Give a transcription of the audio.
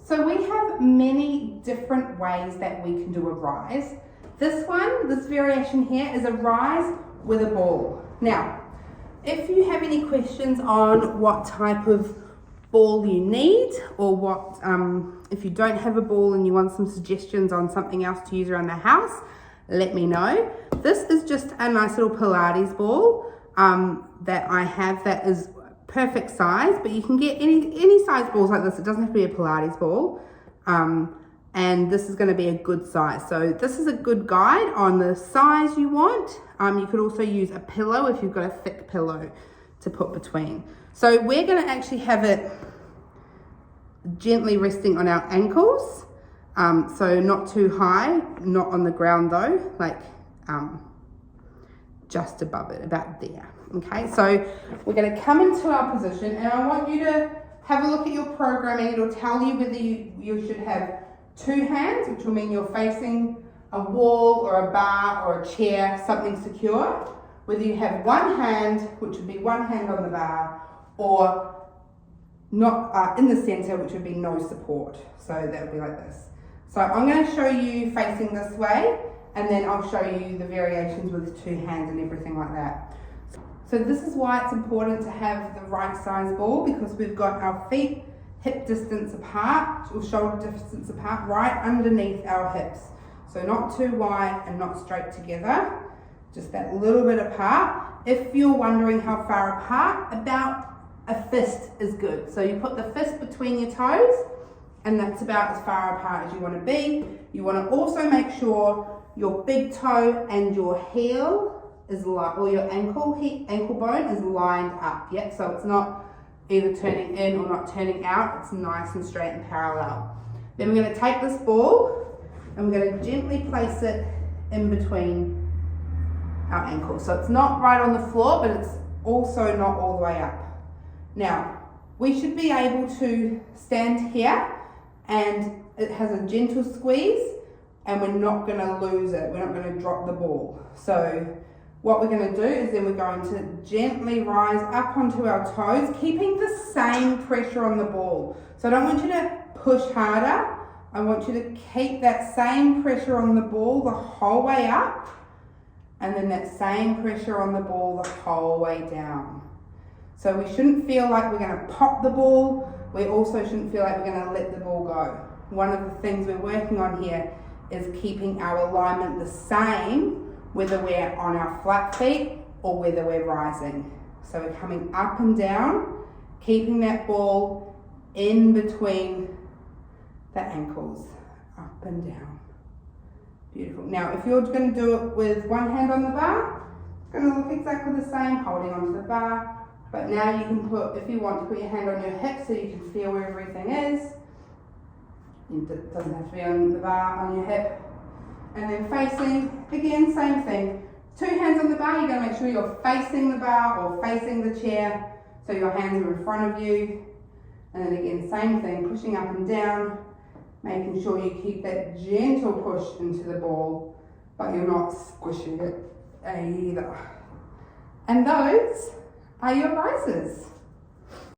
So we have many different ways that we can do a rise. This variation here is a rise with a ball. Now, if you have any questions on what type of ball you need, or what if you don't have a ball and you want some suggestions on something else to use around the house, let me know. This is just a nice little Pilates ball that I have that is perfect size, but you can get any size balls like this. It doesn't have to be a Pilates ball. And this is going to be a good size. So this is a good guide on the size you want. You could also use a pillow if you've got a thick pillow to put between. So we're going to actually have it gently resting on our ankles. So not too high, not on the ground though, like just above it, about there. Okay, so we're going to come into our position, and I want you to have a look at your programming. It'll tell you whether you should have two hands, which will mean you're facing a wall or a bar or a chair, something secure. Whether you have one hand, which would be one hand on the bar, or not in the center, which would be no support. So that would be like this. So I'm going to show you facing this way, and then I'll show you the variations with two hands and everything like that. So this is why it's important to have the right size ball, because we've got our feet hip distance apart, or shoulder distance apart, right underneath our hips. So not too wide and not straight together, just that little bit apart. If you're wondering how far apart, about a fist is good. So you put the fist between your toes, and that's about as far apart as you want to be. You want to also make sure your big toe and your heel is or your ankle bone is lined up. Yep, so it's not either turning in or not turning out. It's nice and straight and parallel. Then we're going to take this ball and we're going to gently place it in between our ankles. So it's not right on the floor, but it's also not all the way up. Now, we should be able to stand here, and it has a gentle squeeze, and we're not going to lose it. We're not going to drop the ball. So what we're going to do is then we're going to gently rise up onto our toes, keeping the same pressure on the ball. So I don't want you to push harder. I want you to keep that same pressure on the ball the whole way up, and then that same pressure on the ball the whole way down. So we shouldn't feel like we're going to pop the ball. We also shouldn't feel like we're going to let the ball go. One of the things we're working on here is keeping our alignment the same, whether we're on our flat feet or whether we're rising. So we're coming up and down, keeping that ball in between the ankles, up and down. Beautiful. Now, if you're going to do it with one hand on the bar, it's going to look exactly the same, holding onto the bar. But now you can put, if you want to put your hand on your hip so you can feel where everything is. It doesn't have to be on the bar, on your hip. And then facing, again, same thing. Two hands on the bar, you're going to make sure you're facing the bar or facing the chair, so your hands are in front of you. And then again, same thing, pushing up and down, making sure you keep that gentle push into the ball, but you're not squishing it either. And those are your rises.